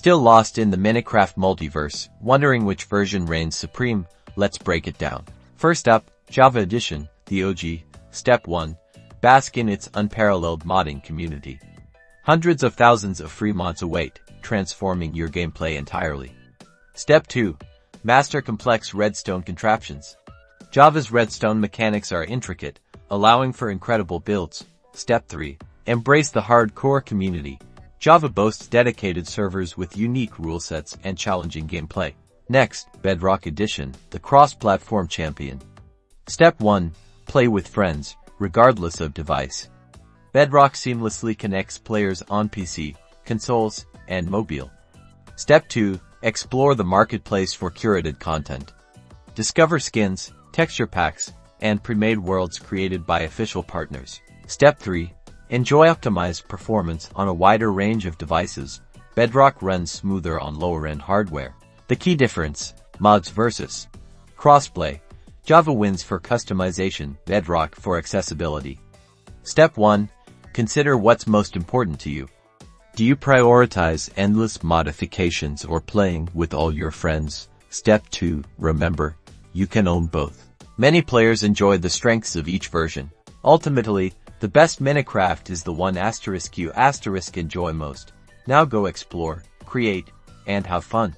Still lost in the Minecraft multiverse, wondering which version reigns supreme? Let's break it down. First up, Java Edition, the OG. Step 1. Bask in its unparalleled modding community. Hundreds of thousands of free mods await, transforming your gameplay entirely. Step 2. Master complex redstone contraptions. Java's redstone mechanics are intricate, allowing for incredible builds. Step 3. Embrace the hardcore community. Java boasts dedicated servers with unique rule sets and challenging gameplay. Next, Bedrock Edition, the cross-platform champion. Step 1. Play with friends, regardless of device. Bedrock seamlessly connects players on PC, consoles, and mobile. Step 2. Explore the marketplace for curated content. Discover skins, texture packs, and pre-made worlds created by official partners. Step 3. Enjoy optimized performance on a wider range of devices. Bedrock runs smoother on lower-end hardware. The key difference: mods versus crossplay. Java wins for customization, Bedrock for accessibility. Step 1. Consider what's most important to you. Do you prioritize endless modifications or playing with all your friends? Step 2. Remember, you can own both. Many players enjoy the strengths of each version. Ultimately, the best Minecraft is the one **you** enjoy most. Now go explore, create, and have fun.